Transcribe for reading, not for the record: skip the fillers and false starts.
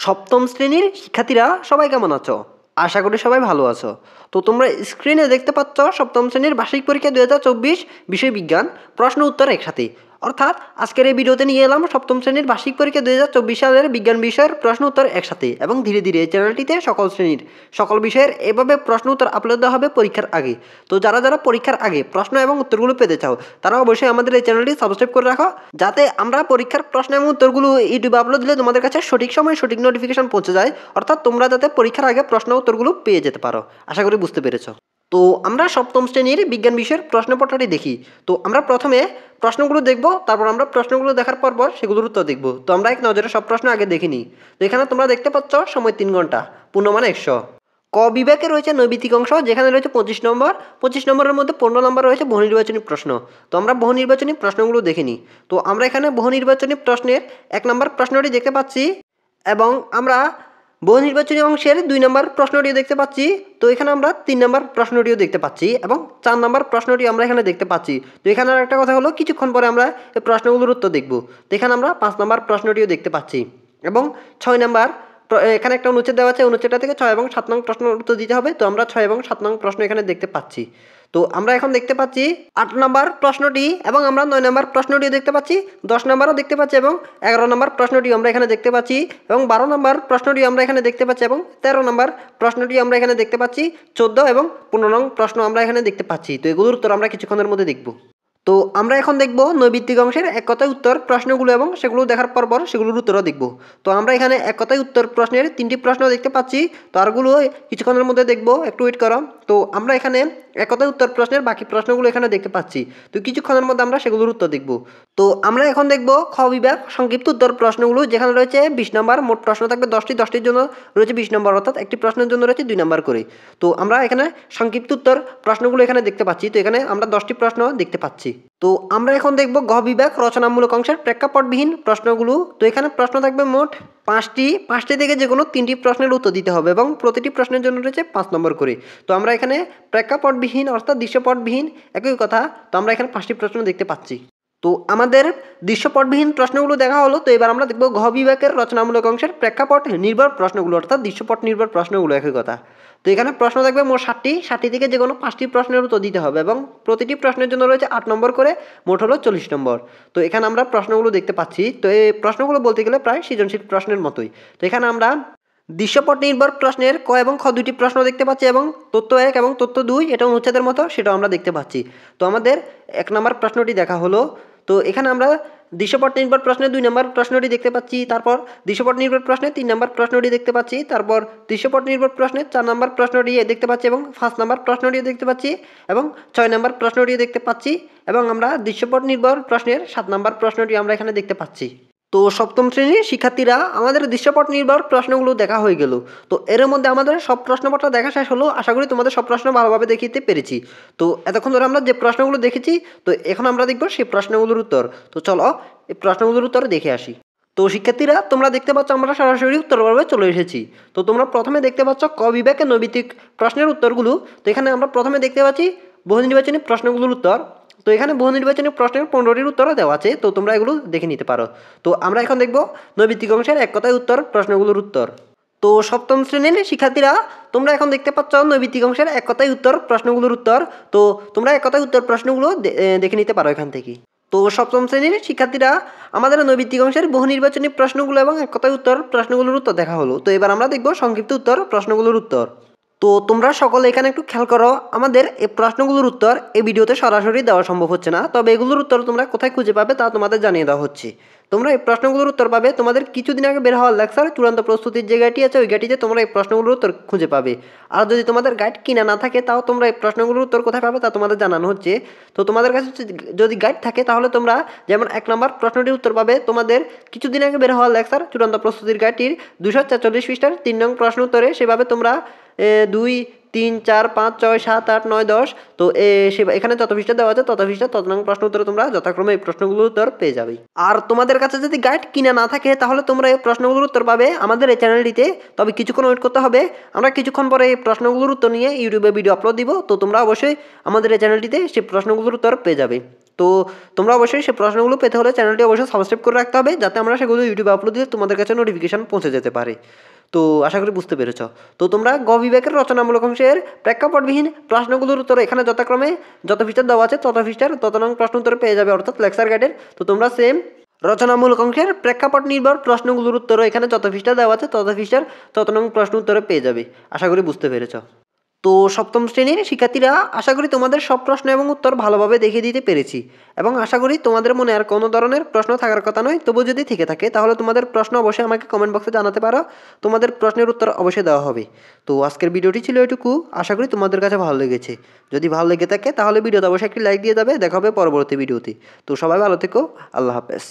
সপ্তম শ্রেণীর শিক্ষার্থীরা সবাই কেমন আছো? আশা করি সবাই ভালো আছো। তো তোমরা স্ক্রিনে দেখতে পাচ্ছ সপ্তম শ্রেণীর বার্ষিক পরীক্ষা 2024 বিষয় বিজ্ঞান প্রশ্ন উত্তর একসাথে। অর্থাৎ আজকের এই ভিডিওতে নিয়ে এলাম সপ্তম শ্রেণীর বার্ষিক পরীক্ষা 2024 সালের বিজ্ঞান বিষয়ের প্রশ্ন উত্তর একসাথে, এবং ধীরে ধীরে এই চ্যানেলটিতে সকল শ্রেণীর সকল বিষয়ের এভাবে প্রশ্ন উত্তর আপলোড দেওয়া হবে পরীক্ষার আগে। তো যারা যারা পরীক্ষার আগে প্রশ্ন এবং উত্তরগুলো পেতে চাও তারা অবশ্যই আমাদের এই চ্যানেলটি সাবস্ক্রাইব করে রাখো, যাতে আমরা পরীক্ষার প্রশ্ন এবং উত্তরগুলো ইউটিউবে আপলোড দিলে তোমাদের কাছে সঠিক সময় সঠিক নোটিফিকেশন পৌঁছে যায়। অর্থাৎ তোমরা যাতে পরীক্ষার আগে প্রশ্ন উত্তরগুলো পেয়ে যেতে পারো। আশা করি বুঝতে পেরেছো। তো আমরা সপ্তম শ্রেণীর বিজ্ঞান বিষয়ের প্রশ্নপত্রটি দেখি। তো আমরা প্রথমে প্রশ্নগুলো দেখব, তারপর আমরা প্রশ্নগুলো দেখার পর সেগুলোর উত্তর দেখব। তো আমরা এক নজরে সব প্রশ্ন আগে দেখিনি। তো এখানে তোমরা দেখতে পাচ্ছ সময় 3 ঘন্টা, পূর্ণমান 100। ক বিভাগে রয়েছে নৈবিত্তিক অংশ, যেখানে রয়েছে 25 নম্বর। 25 নম্বরের মধ্যে 15 নম্বর রয়েছে বহু নির্বাচনী প্রশ্ন। তো আমরা বহু নির্বাচনী প্রশ্নগুলো দেখিনি। তো আমরা এখানে বহু নির্বাচনী প্রশ্নের 1 নম্বর প্রশ্নটি দেখতে পাচ্ছি, এবং আমরা বহু নির্বাচনী অংশের 2 নম্বর প্রশ্নটিও দেখতে পাচ্ছি। তো এখানে আমরা 3 নম্বর প্রশ্নটিও দেখতে পাচ্ছি, এবং 4 নম্বর প্রশ্নটি আমরা এখানে দেখতে পাচ্ছি। তো এখানে একটা কথা হলো, কিছুক্ষণ পরে আমরা এই প্রশ্নগুলোর উত্তর দেখব। তো এখানে আমরা 5 নম্বর প্রশ্নটিও দেখতে পাচ্ছি, এবং 6 নম্বর এখানে একটা অনুচ্ছেদ দেওয়া আছে, অনুচ্ছেদটা থেকে 6 এবং 7 নং প্রশ্নের উত্তর দিতে হবে। তো আমরা 6 এবং 7 নং প্রশ্ন এখানে দেখতে পাচ্ছি। তো আমরা এখন দেখতে পাচ্ছি 8 নম্বর প্রশ্নটি, এবং আমরা 9 নম্বর প্রশ্নটিও দেখতে পাচ্ছি, 10 নম্বরও দেখতে পাচ্ছি, এবং 11 নম্বর প্রশ্নটি আমরা এখানে দেখতে পাচ্ছি, এবং 12 নম্বর প্রশ্নটি আমরা এখানে দেখতে পাচ্ছি, এবং 13 নম্বর প্রশ্নটি আমরা এখানে দেখতে পাচ্ছি, 14 এবং 15 নং প্রশ্ন আমরা এখানে দেখতে পাচ্ছি। তো এগুলোর উত্তর আমরা কিছুক্ষণের মধ্যে দেখব। তো আমরা এখন দেখব নৈবিত্তিক অংশের এক কথায় উত্তর প্রশ্নগুলো, এবং সেগুলো দেখার পর সেগুলোর উত্তরও দেখব। তো আমরা এখানে এক কথায় উত্তর প্রশ্নের 3টি প্রশ্ন দেখতে পাচ্ছি। তো আরগুলো কিছুক্ষণের মধ্যে দেখব, একটু ওয়েট করো। তো আমরা এখানে এক কথায় উত্তর প্রশ্নের বাকি প্রশ্নগুলো এখানে দেখতে পাচ্ছি। তো কিছুক্ষণের মধ্যে আমরা সেগুলোর উত্তর দেখব। তো আমরা এখন দেখব খ বিভাগ সংক্ষিপ্ত উত্তর প্রশ্নগুলো, যেখানে রয়েছে 20 নম্বর। মোট প্রশ্ন থাকবে 10টির জন্য রয়েছে 20 নম্বর, অর্থাৎ একটি প্রশ্নের জন্য রয়েছে 2 নম্বর করে। তো আমরা এখানে সংক্ষিপ্ত উত্তর প্রশ্নগুলো এখানে দেখতে পাচ্ছি। তো এখানে আমরা 10টি প্রশ্ন দেখতে পাচ্ছি। তো আমরা এখন দেখব ঘ বিভাগ রচনামূলক অংশের প্রেক্ষাপটবিহীন প্রশ্নগুলো। তো এখানে প্রশ্ন থাকবে মোট 5টি থেকে যে কোনো 3টি প্রশ্নের উত্তর দিতে হবে, এবং প্রতিটি প্রশ্নের জন্য রয়েছে 5 নম্বর করে। তো আমরা এখানে প্রেক্ষাপটবিহীন অর্থাৎ দৃশ্যপটবিহীন, একই কথা। তো আমরা এখানে 5টি প্রশ্ন দেখতে পাচ্ছি। তো আমাদের দৃশ্যপটবিহীন প্রশ্নগুলো দেখা হলো। তো এবার আমরা দেখব ঘ বিভাগের রচনামূলক অংশের প্রেক্ষাপট নির্ভর প্রশ্নগুলো, অর্থাৎ দৃশ্যপট নির্ভর প্রশ্নগুলো, একই কথা। তো এখানে প্রশ্ন থাকবে মোট 60টি থেকে যে কোনো 5টি প্রশ্নের উত্তর দিতে হবে, এবং প্রতিটি প্রশ্নের জন্য রয়েছে 8 নম্বর করে, মোট হলো 40 নম্বর। তো এখানে আমরা প্রশ্নগুলো দেখতে পাচ্ছি। তো এই প্রশ্নগুলো বলতে গেলে প্রায় সৃজনশীল প্রশ্নের মতোই। তো এখানে আমরা দৃশ্যপট নির্ভর প্রশ্নের ক এবং খ 2টি প্রশ্ন দেখতে পাচ্ছি, এবং তথ্য 1 এবং তথ্য 2 এটা অনুচ্ছেদের মতো, সেটাও আমরা দেখতে পাচ্ছি। তো আমাদের 1 নম্বর প্রশ্নটি দেখা হলো। তো এখানে আমরা দৃশ্যপট নির্ভর প্রশ্নে 2 নম্বর প্রশ্নটি দেখতে পাচ্ছি, তারপর দৃশ্যপট নির্ভর প্রশ্নে 3 নম্বর প্রশ্নটি দেখতে পাচ্ছি, তারপর দৃশ্যপট নির্ভর প্রশ্নে 4 নম্বর প্রশ্নটি দেখতে পাচ্ছি, এবং 5 নম্বর প্রশ্নটিও দেখতে পাচ্ছি, এবং 6 নম্বর প্রশ্নটিও দেখতে পাচ্ছি, এবং আমরা দৃশ্যপট নির্ভর প্রশ্নের 7 নম্বর প্রশ্নটি আমরা এখানে দেখতে পাচ্ছি। তো সপ্তম শ্রেণীর শিক্ষার্থীরা আমাদের দৃশ্যপট নির্ভর প্রশ্নগুলো দেখা হয়ে গেল। তো এর মধ্যে আমাদের সব প্রশ্নপত্র দেখা শেষ হলো। আশা করি তোমাদের সব প্রশ্ন ভালোভাবে দেখিতে পেরেছি। তো এতক্ষণ ধরে আমরা যে প্রশ্নগুলো দেখেছি, তো এখন আমরা দেখব সেই প্রশ্নগুলোর উত্তর। তো চলো এই প্রশ্নগুলোর উত্তর দেখে আসি। তো শিক্ষার্থীরা তোমরা দেখতে পাচ্ছ আমরা সরাসরি উত্তর পর্বে চলে এসেছি। তো তোমরা প্রথমে দেখতে পাচ্ছ ক বিভাগের নৈবিত্তিক প্রশ্নের উত্তরগুলো। তো এখানে আমরা প্রথমে দেখতে পাচ্ছি বহু নির্বাচনী প্রশ্নগুলোর উত্তর। তো এখানে বহু নির্বাচনী প্রশ্নের 15টির উত্তরও দেওয়া আছে। তো তোমরা এগুলো দেখে নিতে পারো। তো আমরা এখন দেখব নৈবিত্তিক অংশের এক কথায় উত্তর প্রশ্নগুলোর উত্তর। তো সপ্তম শ্রেণীর শিক্ষার্থীরা তোমরা এখন দেখতে পাচ্ছ নৈবিত্তিক অংশের এক কথায় উত্তর প্রশ্নগুলোর উত্তর। তো তোমরা এক কথায় উত্তর প্রশ্নগুলো দেখে নিতে পারো এখান থেকে। তো সপ্তম শ্রেণীর শিক্ষার্থীরা আমাদের নৈবিত্তিক অংশের বহু নির্বাচনী প্রশ্নগুলো এবং এক কথায় উত্তর প্রশ্নগুলোর উত্তর দেখা হলো। তো এবার আমরা দেখব সংক্ষিপ্ত উত্তর প্রশ্নগুলোর উত্তর। তো তোমরা সকলে এখানে একটু খেয়াল করো, আমাদের এই প্রশ্নগুলোর উত্তর এই ভিডিওতে সরাসরি দেওয়া সম্ভব হচ্ছে না, তবে এগুলোর উত্তর তোমরা কোথায় খুঁজে পাবে তা তোমাদের জানিয়ে দেওয়া হচ্ছে। তোমরা এই প্রশ্নগুলোর উত্তর পাবে তোমাদের কিছুদিন আগে বের হওয়ার লেকচার চূড়ান্ত প্রস্তুতির যে গাইডটি আছে, ওই গাইডটিতে তোমরা এই প্রশ্নগুলোর উত্তর খুঁজে পাবে। আর যদি তোমাদের গাইড কিনা না থাকে, তাও তোমরা এই প্রশ্নগুলোর উত্তর কোথায় পাবে তা তোমাদের জানানো হচ্ছে। তো তোমাদের কাছে যদি গাইড থাকে, তাহলে তোমরা যেমন 1 নম্বর প্রশ্নটির উত্তর পাবে তোমাদের কিছুদিন আগে বের হওয়ার লেকচার চূড়ান্ত প্রস্তুতির গাইডটির 244 পৃষ্ঠার 3 নং প্রশ্ন উত্তরে। সেভাবে তোমরা 2, 3, 4, 5, 6, 7, 8, 9, 10 তো এখানে যত পৃষ্ঠা দেওয়া আছে তত পৃষ্ঠা তত নং প্রশ্ন উত্তরে তোমরা যথাক্রমে এই প্রশ্নগুলোর উত্তর পেয়ে যাবে। আর তোমাদের কাছে যদি গাইড কিনা না থাকে, তাহলে তোমরা এই প্রশ্নগুলোর উত্তর পাবে আমাদের এই চ্যানেলটিতে। তবে কিছুক্ষণ ওয়েট করতে হবে, আমরা কিছুক্ষণ পরে এই প্রশ্নগুলোর উত্তর নিয়ে ইউটিউবে ভিডিও আপলোড দিব। তো তোমরা অবশ্যই আমাদের এই চ্যানেলটিতে সেই প্রশ্নগুলোর উত্তর পেয়ে যাবে। তো তোমরা অবশ্যই সেই প্রশ্নগুলো পেতে হলে চ্যানেলটি অবশ্যই সাবস্ক্রাইব করে রাখতে হবে, যাতে আমরা সেগুলো ইউটিউবে আপলোড দিলে তোমাদের কাছে নোটিফিকেশন পৌঁছে যেতে পারে। তো আশা করি বুঝতে পেরেছ। তো তোমরা গ বিভাগের রচনামূলক অংশের প্রেক্ষাপটবিহীন প্রশ্নগুলোর উত্তর এখানে যথাক্রমে যত পৃষ্ঠার দেওয়া আছে তত পৃষ্ঠার তত নং প্রশ্ন উত্তর পেয়ে যাবে, অর্থাৎ লেকচার গাইডের। তো তোমরা সেম রচনামূলক অংশের প্রেক্ষাপট নির্ভর প্রশ্নগুলোর উত্তরও এখানে যত পৃষ্ঠা দেওয়া আছে তত পৃষ্ঠার তত নং প্রশ্ন উত্তরে পেয়ে যাবে। আশা করি বুঝতে পেরেছ। তো সপ্তম শ্রেণীর শিক্ষার্থীরা, আশা করি তোমাদের সব প্রশ্ন এবং উত্তর ভালোভাবে দেখিয়ে দিতে পেরেছি, এবং আশা করি তোমাদের মনে আর কোনো ধরনের প্রশ্ন থাকার কথা নয়। তবু যদি থেকে থাকে তাহলে তোমাদের প্রশ্ন অবশ্যই আমাকে কমেন্ট বক্সে জানাতে পারো, তোমাদের প্রশ্নের উত্তর অবশ্যই দেওয়া হবে। তো আজকের ভিডিওটি ছিল এটুকু, আশা করি তোমাদের কাছে ভালো লেগেছে। যদি ভালো লেগে থাকে তাহলে ভিডিওতে অবশ্যই একটি লাইক দিয়ে যাবে। দেখা হবে পরবর্তী ভিডিওতে। তো সবাই ভালো থেকো, আল্লাহ হাফেজ।